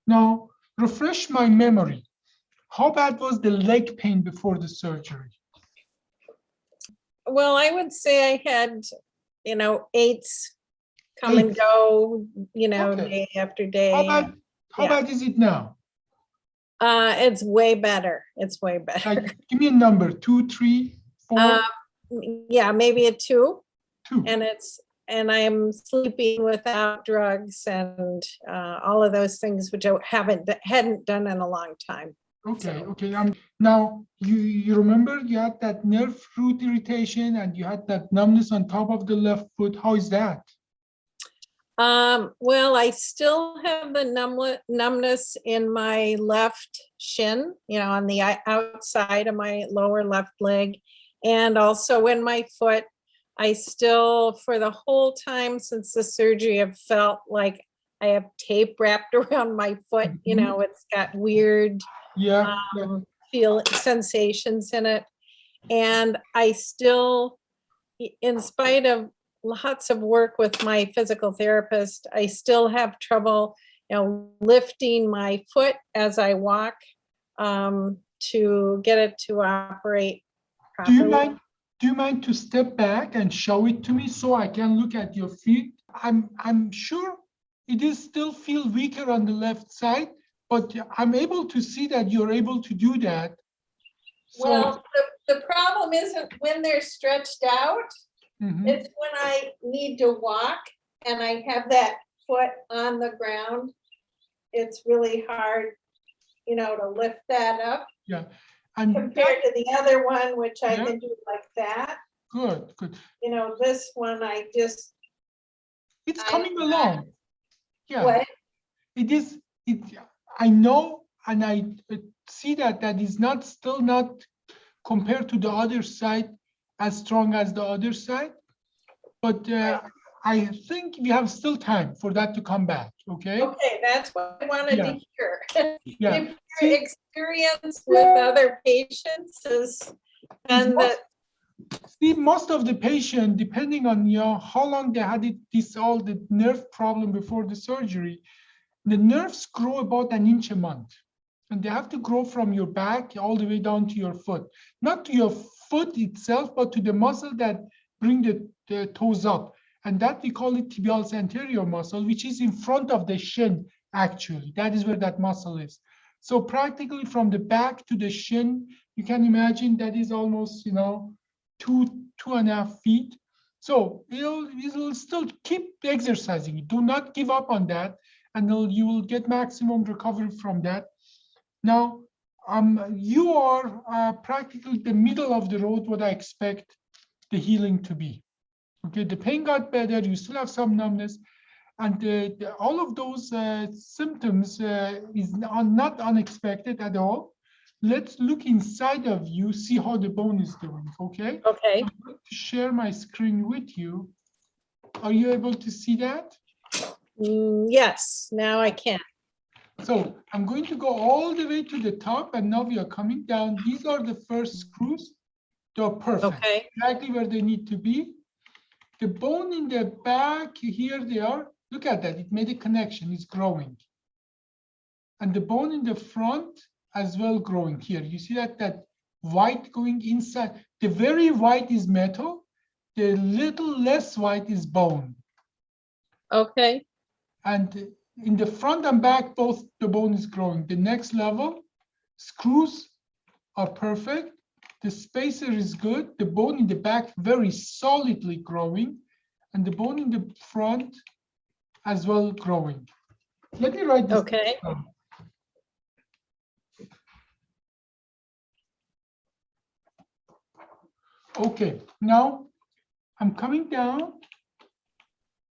Now, refresh my memory. How bad was the leg pain before the surgery? Well, I would say I had, aches come and Aches. go, Okay. day after How day. bad, how Yeah. bad is it now? It's way better. It's way better. Like, give me a number, 2, 3, 4, Yeah, maybe a 2. 2. And I'm sleeping without drugs and all of those things, which I hadn't done in a long time. Okay, So. okay. Now you remember you had that nerve root irritation and you had that numbness on top of the left foot. How is that? Well, I still have the numbness in my left shin, on the outside of my lower left leg, and also in my foot. I still, for the whole time since the surgery, have felt like I have tape wrapped around my foot. It's got weird Yeah. sensations in it. And I still, in spite of lots of work with my physical therapist, I still have trouble, lifting my foot as I walk to get it to operate properly. Do you mind to step back and show it to me so I can look at your feet? I'm sure it is still feel weaker on the left side, but I'm able to see that you're able to do that. So, well, the problem isn't when they're stretched out. Mhm. It's when I need to walk and I have that foot on the ground. It's really hard, to lift that up. Yeah. And compared to the other one, which I Yeah. can do like that. Good. This one it's coming along. Yeah. What? It is. I know, and I see that is still not compared to the other side as strong as the other side, but I think we have still time for that to come back. Okay. Okay, that's what I wanted to hear. Yeah. If your experience with other patients is, and that. See, most of the patient, depending on how long they had the nerve problem before the surgery, the nerves grow about an inch a month. And they have to grow from your back all the way down to your foot. Not to your foot itself, but to the muscle that bring the toes up. And that we call it tibialis anterior muscle, which is in front of the shin, actually. That is where that muscle is. So practically from the back to the shin, you can imagine that is almost, 2.5 feet. So you'll still keep exercising. Do not give up on that, and you will get maximum recovery from that. Now, you are practically the middle of the road, what I expect the healing to be. Okay, the pain got better, you still have some numbness, and all of those symptoms is not unexpected at all. Let's look inside of you, see how the bone is doing, okay? Okay. I'm going to share my screen with you. Are you able to see that? Yes, now I can. So I'm going to go all the way to the top, and now we are coming down. These are the first screws. They're perfect. Okay. Exactly where they need to be. The bone in the back, here they are. Look at that. It made a connection. It's growing. And the bone in the front as well growing here. You see that white going inside. The very white is metal. The little less white is bone. Okay. And in the front and back, both the bone is growing. The next level, screws are perfect. The spacer is good. The bone in the back very solidly growing, and the bone in the front as well growing. Let me write this down. Okay, now I'm coming down.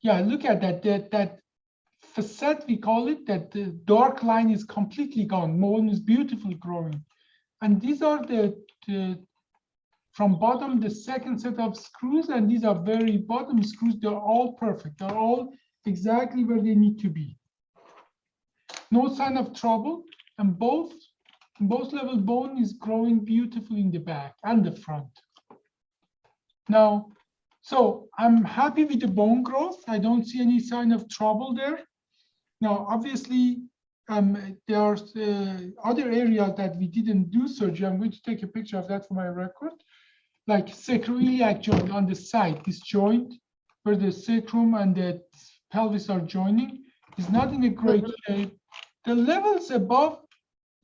Yeah, look at that facet, we call it, that the dark line is completely gone. Bone is beautifully growing. And these are the from bottom, the second set of screws, and these are very bottom screws. They're all perfect. They're all exactly where they need to be. No sign of trouble, and both level bone is growing beautifully in the back and the front. Now, so I'm happy with the bone growth. I don't see any sign of trouble there. Now, obviously, there are other areas that we didn't do surgery. I'm going to take a picture of that for my record. Like sacroiliac joint on the side, this joint where the sacrum and the pelvis are joining is not in a great shape. The levels above,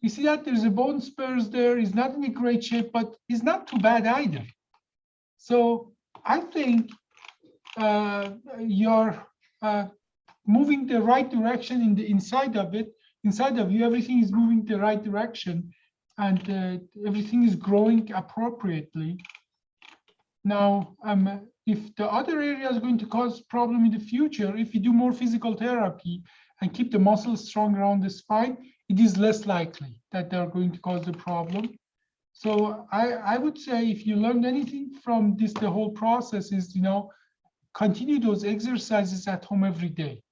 you see that there's a bone spurs there, is not in a great shape, but it's not too bad either. So I think you're moving the right direction in the inside of it. Inside of you, everything is moving the right direction, and everything is growing appropriately. Now, if the other area is going to cause problem in the future, if you do more physical therapy and keep the muscles strong around the spine, it is less likely that they're going to cause a problem. So I would say if you learned anything from this, the whole process is, continue those exercises at home every day.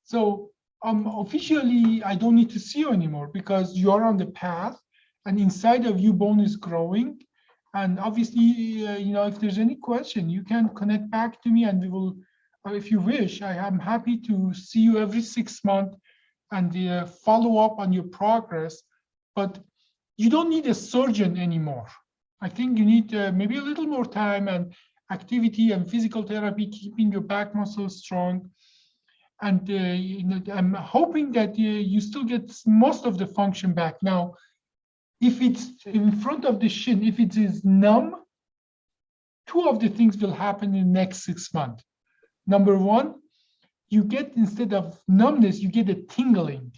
So officially, I don't need to see you anymore because you're on the path and inside of you bone is growing. And obviously, if there's any question, you can connect back to me and we will, if you wish, I am happy to see you every 6 months and follow up on your progress. But you don't need a surgeon anymore. I think you need maybe a little more time and activity and physical therapy, keeping your back muscles strong. And I'm hoping that you still get most of the function back. Now, if it's in front of the shin, if it is numb, 2 of the things will happen in the next 6 months. Number one, you get, instead of numbness, you get a tingling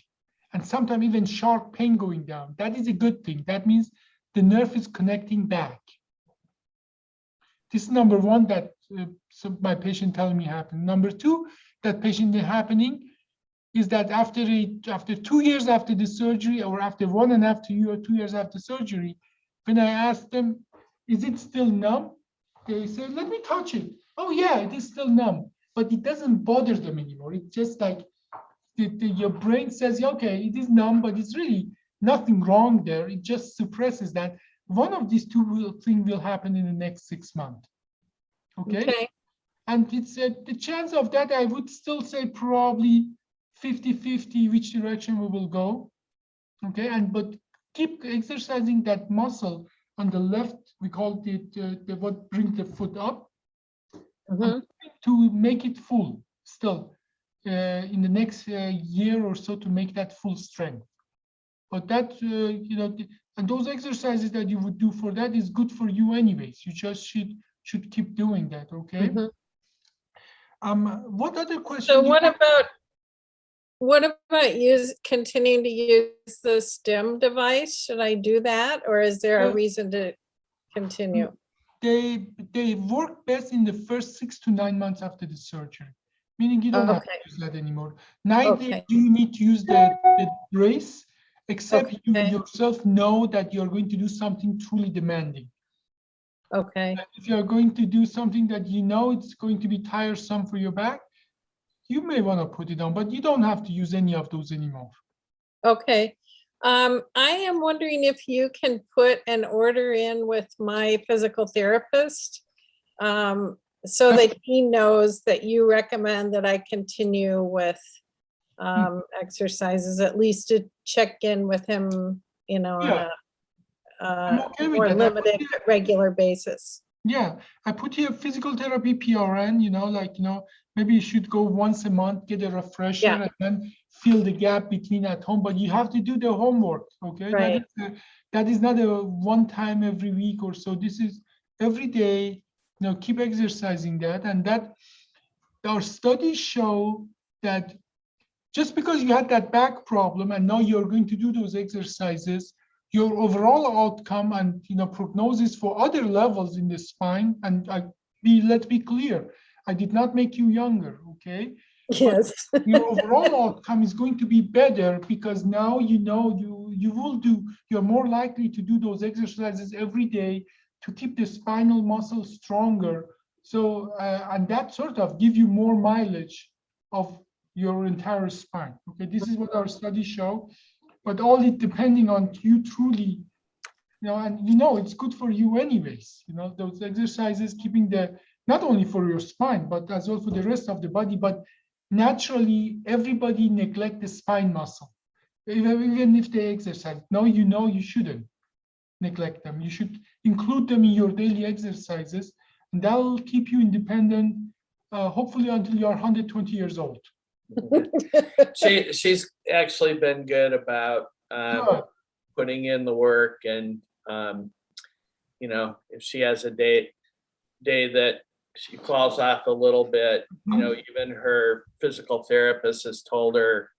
and sometimes even sharp pain going down. That is a good thing. That means the nerve is connecting back. This is number one that my patient telling me happened. Number two, that patient happening is that after 2 years after the surgery, or after 1.5 to 2 years after surgery, when I asked them, is it still numb? They say, let me touch it. Oh yeah, it is still numb, but it doesn't bother them anymore. It's just like your brain says, okay, it is numb, but it's really nothing wrong there. It just suppresses that. One of these 2 things will happen in the next 6 months. Okay. And it's the chance of that, I would still say probably 50-50 which direction we will go. Okay, but keep exercising that muscle on the left. We call it what brings the foot up, to make it full still in the next year or so, to make that full strength. But that and those exercises that you would do for that is good for you anyways. You just should keep doing that. Okay. What other questions? So what about continuing to use the STEM device? Should I do that, or is there a reason to continue? They work best in the first 6 to 9 months after the surgery, meaning you don't have to use that anymore. Neither do you need to use the brace, except you yourself know that you're going to do something truly demanding. Okay. If you're going to do something that you know it's going to be tiresome for your back, you may want to put it on, but you don't have to use any of those anymore. Okay. I am wondering if you can put an order in with my physical therapist, so that he knows that you recommend that I continue with exercises, at least to check in with him, on a more limited, regular basis. Yeah, I put here physical therapy PRN, maybe you should go once a month, get a refresher, and then fill the gap between at home, but you have to do the homework, okay? Right. That is not a one time every week or so. This is every day, keep exercising that. And that our studies show that just because you had that back problem and now you're going to do those exercises, your overall outcome and prognosis for other levels in the spine, and let's be clear, I did not make you younger, okay? Yes. Your overall outcome is going to be better because now you're more likely to do those exercises every day to keep the spinal muscle stronger. So and that sort of give you more mileage of your entire spine. Okay, this is what our studies show. But all it depending on you truly, and it's good for you anyways. Those exercises keeping not only for your spine, but as well for the rest of the body. But naturally everybody neglect the spine muscle, even if they exercise. No, you know you shouldn't neglect them. You should include them in your daily exercises, and that will keep you independent, hopefully until you're 120 years old. She's actually been good about Good. putting in the work, and you know, if she has a day that she falls off a little bit, you know, even her physical therapist has told her,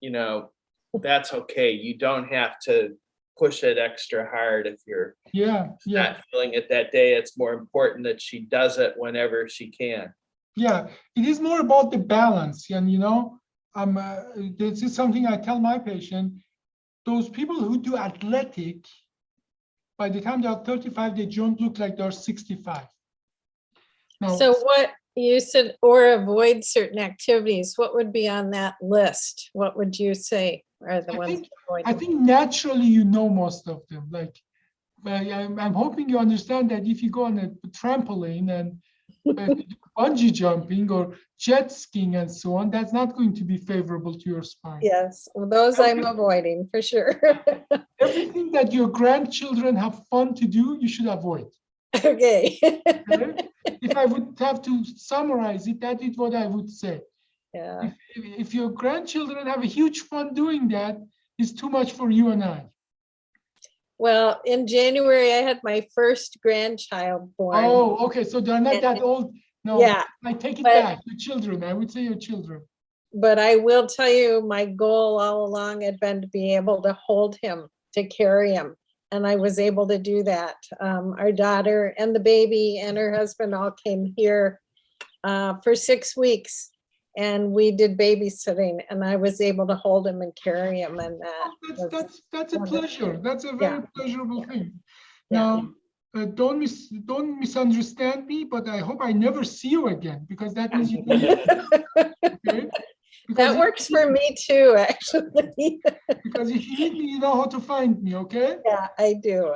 you know, that's okay. You don't have to push it extra hard if you're not feeling it that day. It's more important that she does it whenever she can. Yeah, it is more about the balance. And, you know, this is something I tell my patient, those people who do athletic, by the time they're 35, they don't look like they're 65. No. So what you said, or avoid certain activities, what would be on that list? What would you say are the ones to avoid? I think naturally you know most of them. Like, I'm hoping you understand that if you go on a trampoline and bungee jumping or jet skiing and so on, that's not going to be favorable to your spine. Yes, well, those I'm avoiding for sure. Everything that your grandchildren have fun to do, you should avoid. Okay. Okay? If I would have to summarize it, that is what I would say. Yeah. If your grandchildren have a huge fun doing that, it's too much for you and I. Well, in January, I had my first grandchild born. Oh, okay. So they're not that old. No, Yeah, I take it but- back. Your children. I would say your children. But I will tell you, my goal all along had been to be able to hold him, to carry him. And I was able to do that. Our daughter and the baby and her husband all came here for 6 weeks. And we did babysitting, and I was able to hold him and carry him. And That's a pleasure. That's a very pleasurable thing. Yeah. Now, don't misunderstand me, but I hope I never see you again, because that means you. Okay? That works for me too, actually. Because if you need me, you know how to find me. Okay. Yeah, I do.